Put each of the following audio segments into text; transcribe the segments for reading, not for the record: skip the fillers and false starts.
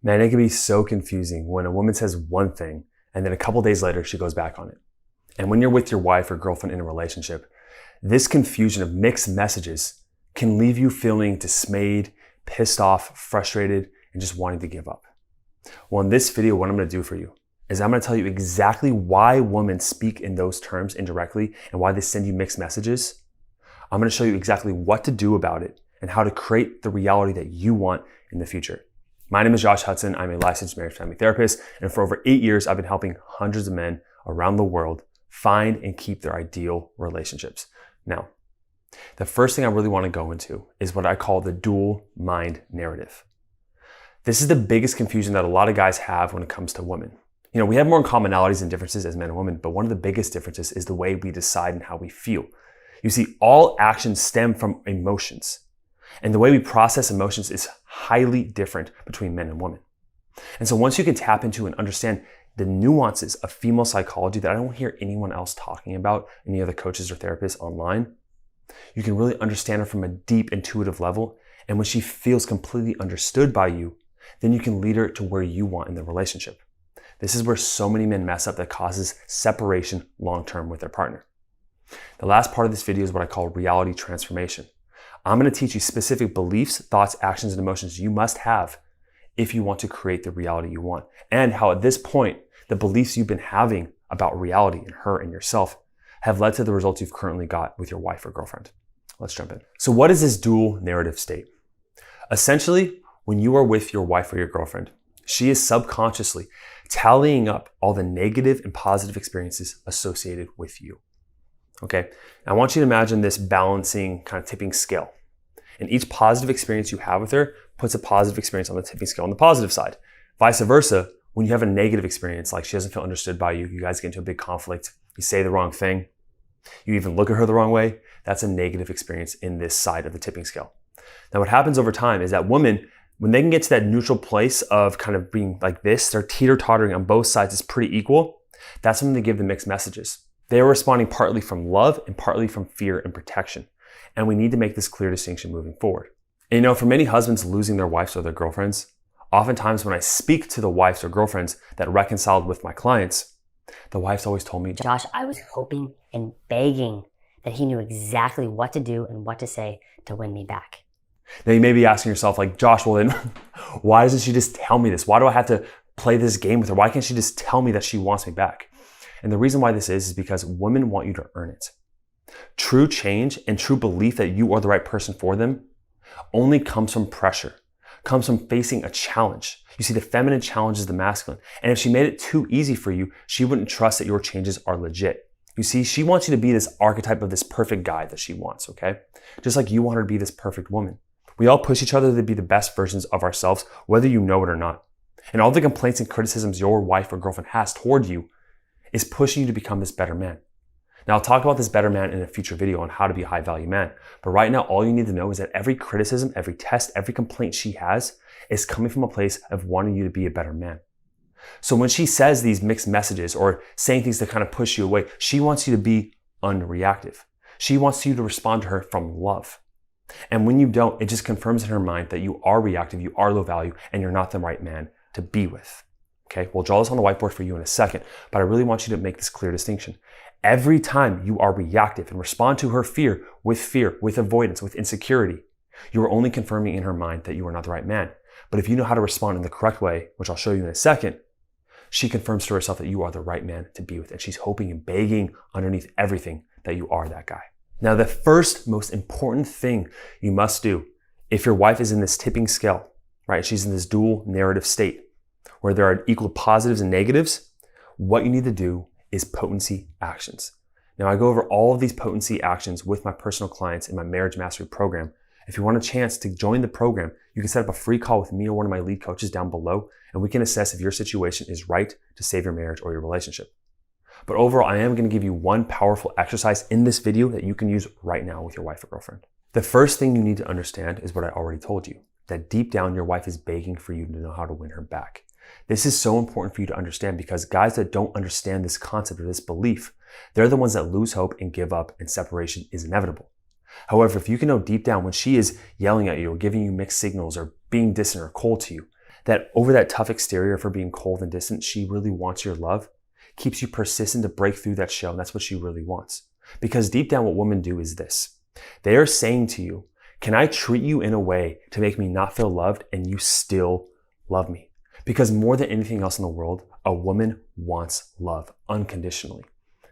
Man, it can be so confusing when a woman says one thing and then a couple days later she goes back on it. And when you're with your wife or girlfriend in a relationship, this confusion of mixed messages can leave you feeling dismayed, pissed off, frustrated, and just wanting to give up. Well, in this video, what I'm going to do for you is I'm going to tell you exactly why women speak in those terms indirectly and why they send you mixed messages. I'm going to show you exactly what to do about it and how to create the reality that you want in the future. My name is Josh Hudson. I'm a licensed marriage family therapist, and for over 8 years, I've been helping hundreds of men around the world find and keep their ideal relationships. Now, the first thing I really want to go into is what I call the dual mind narrative. This is the biggest confusion that a lot of guys have when it comes to women. You know, we have more commonalities and differences as men and women, but one of the biggest differences is the way we decide and how we feel. You see, all actions stem from emotions, and the way we process emotions is highly different between men and women. And so once you can tap into and understand the nuances of female psychology that I don't hear anyone else talking about, any other coaches or therapists online, you can really understand her from a deep intuitive level. And when she feels completely understood by you, then you can lead her to where you want in the relationship. This is where so many men mess up that causes separation long-term with their partner. The last part of this video is what I call reality transformation. I'm going to teach you specific beliefs, thoughts, actions, and emotions you must have if you want to create the reality you want, and how at this point, the beliefs you've been having about reality and her and yourself have led to the results you've currently got with your wife or girlfriend. Let's jump in. So what is this dual narrative state? Essentially, when you are with your wife or your girlfriend, she is subconsciously tallying up all the negative and positive experiences associated with you. Okay, I want you to imagine this balancing kind of tipping scale. And each positive experience you have with her puts a positive experience on the tipping scale on the positive side. Vice versa, when you have a negative experience, like she doesn't feel understood by you, you guys get into a big conflict, you say the wrong thing, you even look at her the wrong way, that's a negative experience in this side of the tipping scale. Now what happens over time is that women, when they can get to that neutral place of kind of being like this, they're teeter-tottering on both sides, it's pretty equal, that's when they give the mixed messages. They're responding partly from love and partly from fear and protection. And we need to make this clear distinction moving forward. And you know, for many husbands losing their wives or their girlfriends, oftentimes when I speak to the wives or girlfriends that reconciled with my clients, the wives always told me, Josh, I was hoping and begging that he knew exactly what to do and what to say to win me back. Now you may be asking yourself like, Josh, well then, why doesn't she just tell me this? Why do I have to play this game with her? Why can't she just tell me that she wants me back? And the reason why this is because women want you to earn it. True change and true belief that you are the right person for them only comes from pressure, comes from facing a challenge. You see, the feminine challenges the masculine. And if she made it too easy for you, she wouldn't trust that your changes are legit. You see, she wants you to be this archetype of this perfect guy that she wants, okay? Just like you want her to be this perfect woman. We all push each other to be the best versions of ourselves, whether you know it or not. And all the complaints and criticisms your wife or girlfriend has toward you is pushing you to become this better man. Now, I'll talk about this better man in a future video on how to be a high value man. But right now, all you need to know is that every criticism, every test, every complaint she has is coming from a place of wanting you to be a better man. So when she says these mixed messages or saying things to kind of push you away, she wants you to be unreactive. She wants you to respond to her from love. And when you don't, it just confirms in her mind that you are reactive, you are low value, and you're not the right man to be with. Okay, we'll draw this on the whiteboard for you in a second, but I really want you to make this clear distinction. Every time you are reactive and respond to her fear, with avoidance, with insecurity, you are only confirming in her mind that you are not the right man. But if you know how to respond in the correct way, which I'll show you in a second, she confirms to herself that you are the right man to be with, and she's hoping and begging underneath everything that you are that guy. Now, the first most important thing you must do if your wife is in this tipping scale, right? She's in this dual narrative state where there are equal positives and negatives. What you need to do is potency actions. Now, I go over all of these potency actions with my personal clients in my marriage mastery program. If you want a chance to join the program, you can set up a free call with me or one of my lead coaches down below, and we can assess if your situation is right to save your marriage or your relationship. But overall, I am going to give you one powerful exercise in this video that you can use right now with your wife or girlfriend. The first thing you need to understand is what I already told you, that deep down your wife is begging for you to know how to win her back. This is so important for you to understand because guys that don't understand this concept or this belief, they're the ones that lose hope and give up, and separation is inevitable. However, if you can know deep down when she is yelling at you or giving you mixed signals or being distant or cold to you, That over that tough exterior of her being cold and distant, she really wants your love, keeps you persistent to break through that shell, and that's what she really wants. Because deep down what women do is this. They are saying to you, can I treat you in a way to make me not feel loved and you still love me? Because more than anything else in the world, a woman wants love unconditionally.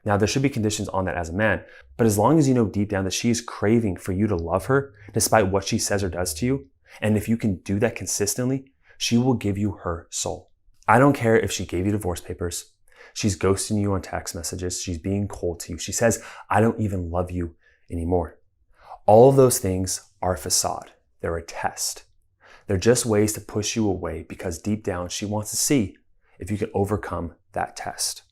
Now, there should be conditions on that as a man, but as long as you know deep down that she is craving for you to love her, despite what she says or does to you, and if you can do that consistently, she will give you her soul. I don't care if she gave you divorce papers, she's ghosting you on text messages, she's being cold to you, she says, I don't even love you anymore. All of those things are a facade. They're a test. They're just ways to push you away because deep down she wants to see if you can overcome that test.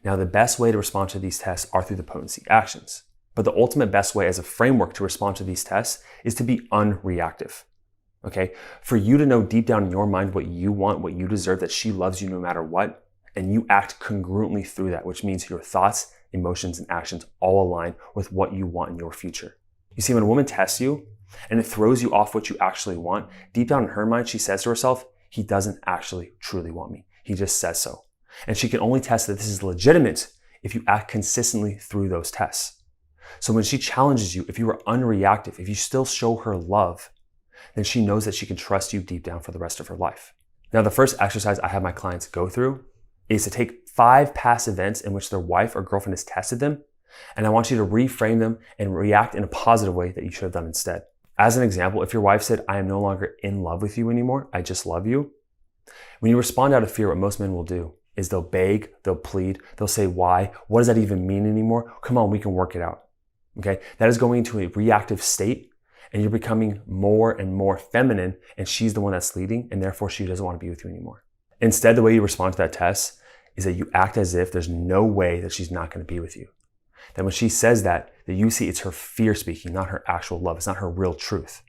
Now, the best way to respond to these tests are through the potency actions. But the ultimate best way as a framework to respond to these tests is to be unreactive. Okay? For you to know deep down in your mind what you want, what you deserve, that she loves you no matter what, and you act congruently through that, which means your thoughts, emotions, and actions all align with what you want in your future. You see, when a woman tests you and it throws you off what you actually want, deep down in her mind, she says to herself, he doesn't actually truly want me. He just says so. And she can only test that this is legitimate if you act consistently through those tests. So when she challenges you, if you are unreactive, if you still show her love, then she knows that she can trust you deep down for the rest of her life. Now, the first exercise I have my clients go through is to take 5 past events in which their wife or girlfriend has tested them, and I want you to reframe them and react in a positive way that you should have done instead. As an example, if your wife said, I am no longer in love with you anymore, I just love you. When you respond out of fear, what most men will do is they'll beg, they'll plead, they'll say, why? What does that even mean anymore? Come on, we can work it out. Okay? That is going into a reactive state, and you're becoming more and more feminine, and she's the one that's leading, and therefore she doesn't want to be with you anymore. Instead, the way you respond to that test is that you act as if there's no way that she's not going to be with you. That when she says that you see it's her fear speaking, not her actual love. It's not her real truth.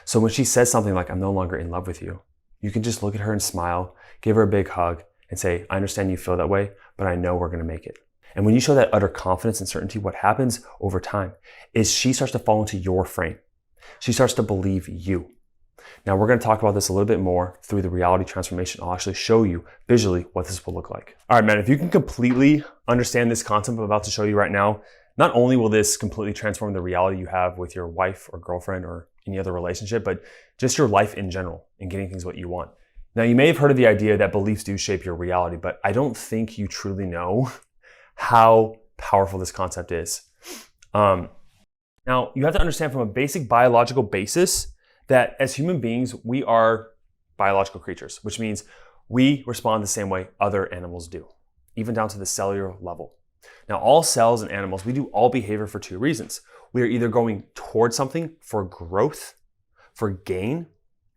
So when she says something like, I'm no longer in love with you, you can just look at her and smile, give her a big hug, and say, I understand you feel that way, but I know we're going to make it. And when you show that utter confidence and certainty, what happens over time is she starts to fall into your frame. She starts to believe you. Now, we're going to talk about this a little bit more through the reality transformation. I'll actually show you visually what this will look like. All right, man, if you can completely understand this concept I'm about to show you right now, not only will this completely transform the reality you have with your wife or girlfriend or any other relationship, but just your life in general and getting things what you want. Now, you may have heard of the idea that beliefs do shape your reality, but I don't think you truly know how powerful this concept is. Now, you have to understand from a basic biological basis that as human beings, we are biological creatures, which means we respond the same way other animals do, even down to the cellular level. Now, all cells and animals, we do all behavior for 2 reasons. We are either going towards something for growth, for gain,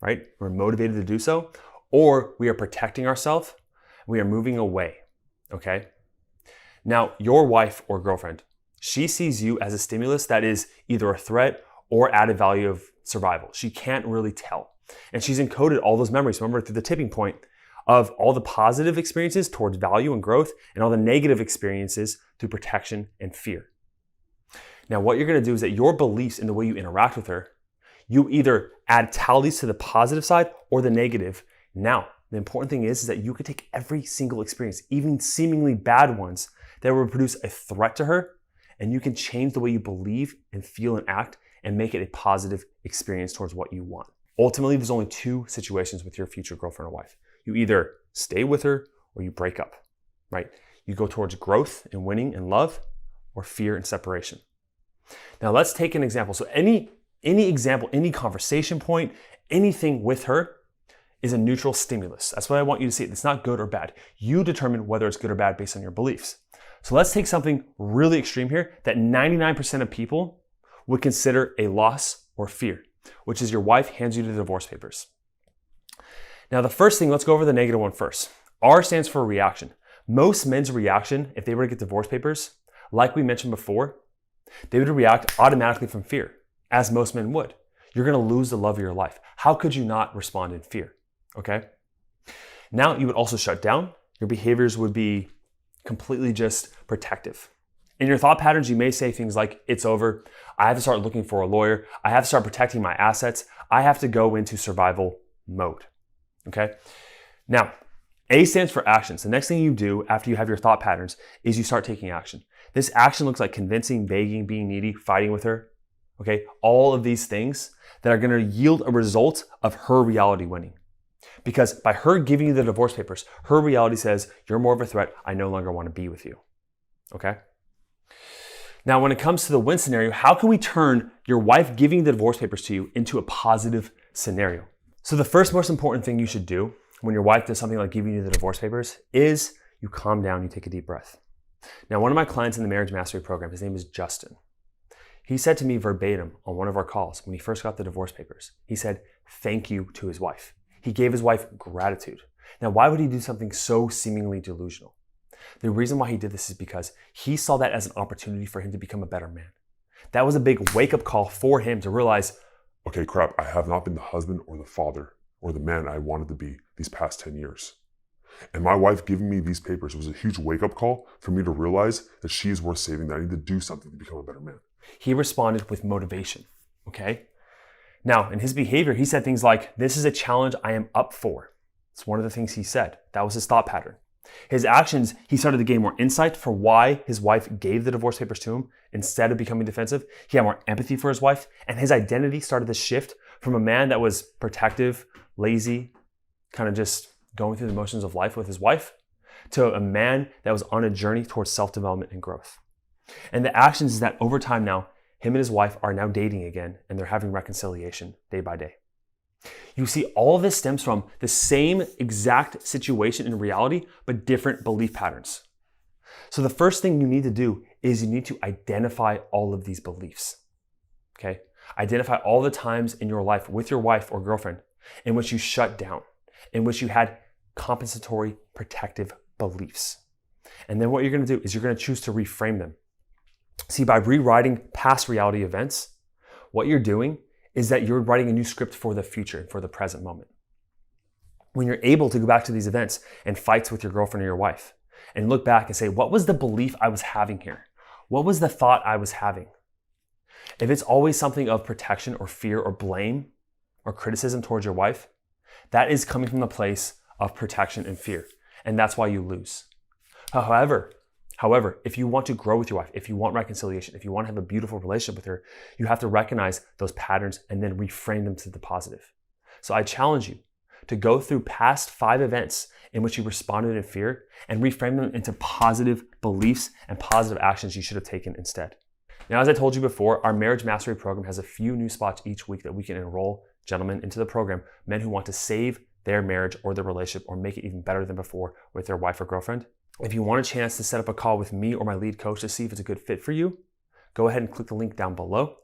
right? We're motivated to do so, or we are protecting ourselves. We are moving away, okay? Now, your wife or girlfriend, she sees you as a stimulus that is either a threat or added value of survival. She can't really tell. And she's encoded all those memories, remember, through the tipping point of all the positive experiences towards value and growth and all the negative experiences through protection and fear. Now, what you're going to do is that your beliefs in the way you interact with her, you either add tallies to the positive side or the negative. Now, the important thing is that you could take every single experience, even seemingly bad ones, that will produce a threat to her, and you can change the way you believe and feel and act and make it a positive experience towards what you want. Ultimately, there's only 2 situations with your future girlfriend or wife. You either stay with her or you break up, right? You go towards growth and winning and love, or fear and separation. Now, let's take an example. So any example, any conversation point, anything with her is a neutral stimulus. That's what I want you to see. It's not good or bad. You determine whether it's good or bad based on your beliefs. So let's take something really extreme here that 99% of people would consider a loss or fear, which is your wife hands you the divorce papers. Now, the first thing, let's go over the negative one first. R stands for reaction. Most men's reaction, if they were to get divorce papers, like we mentioned before, they would react automatically from fear, as most men would. You're going to lose the love of your life. How could you not respond in fear? Okay? Now, you would also shut down. Your behaviors would be completely just protective. In your thought patterns, you may say things like, it's over. I have to start looking for a lawyer. I have to start protecting my assets. I have to go into survival mode. Okay? Now, A stands for actions. The next thing you do after you have your thought patterns is you start taking action. This action looks like convincing, begging, being needy, fighting with her. Okay? All of these things that are going to yield a result of her reality winning. Because by her giving you the divorce papers, her reality says, you're more of a threat. I no longer want to be with you. Okay? Now, when it comes to the win scenario, how can we turn your wife giving the divorce papers to you into a positive scenario? So the first most important thing you should do when your wife does something like giving you the divorce papers is you calm down, you take a deep breath. Now, one of my clients in the Marriage Mastery Program, his name is Justin. He said to me verbatim on one of our calls when he first got the divorce papers, he said, thank you to his wife. He gave his wife gratitude. Now, why would he do something so seemingly delusional? The reason why he did this is because he saw that as an opportunity for him to become a better man. That was a big wake-up call for him to realize, okay, crap, I have not been the husband or the father or the man I wanted to be these past 10 years. And my wife giving me these papers was a huge wake-up call for me to realize that she is worth saving, that I need to do something to become a better man. He responded with motivation, okay? Now, in his behavior, he said things like, this is a challenge I am up for. It's one of the things he said. That was his thought pattern. His actions, he started to gain more insight for why his wife gave the divorce papers to him instead of becoming defensive. He had more empathy for his wife, and his identity started to shift from a man that was protective, lazy, kind of just going through the motions of life with his wife, to a man that was on a journey towards self-development and growth. And the actions is that over time now, him and his wife are now dating again, and they're having reconciliation day by day. You see, all of this stems from the same exact situation in reality, but different belief patterns. So the first thing you need to do is you need to identify all of these beliefs. Okay? Identify all the times in your life with your wife or girlfriend in which you shut down, in which you had compensatory, protective beliefs. And then what you're going to do is you're going to choose to reframe them. See, by rewriting past reality events, what you're doing is that you're writing a new script for the future, for the present moment. When you're able to go back to these events and fights with your girlfriend or your wife and look back and say, what was the belief I was having here? What was the thought I was having? If it's always something of protection or fear or blame or criticism towards your wife, that is coming from the place of protection and fear. And that's why you lose. However, if you want to grow with your wife, if you want reconciliation, if you want to have a beautiful relationship with her, you have to recognize those patterns and then reframe them to the positive. So I challenge you to go through past 5 events in which you responded in fear and reframe them into positive beliefs and positive actions you should have taken instead. Now, as I told you before, our Marriage Mastery Program has a few new spots each week that we can enroll gentlemen into the program, men who want to save their marriage or their relationship or make it even better than before with their wife or girlfriend. If you want a chance to set up a call with me or my lead coach to see if it's a good fit for you, go ahead and click the link down below.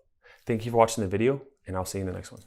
Thank you for watching the video, and I'll see you in the next one.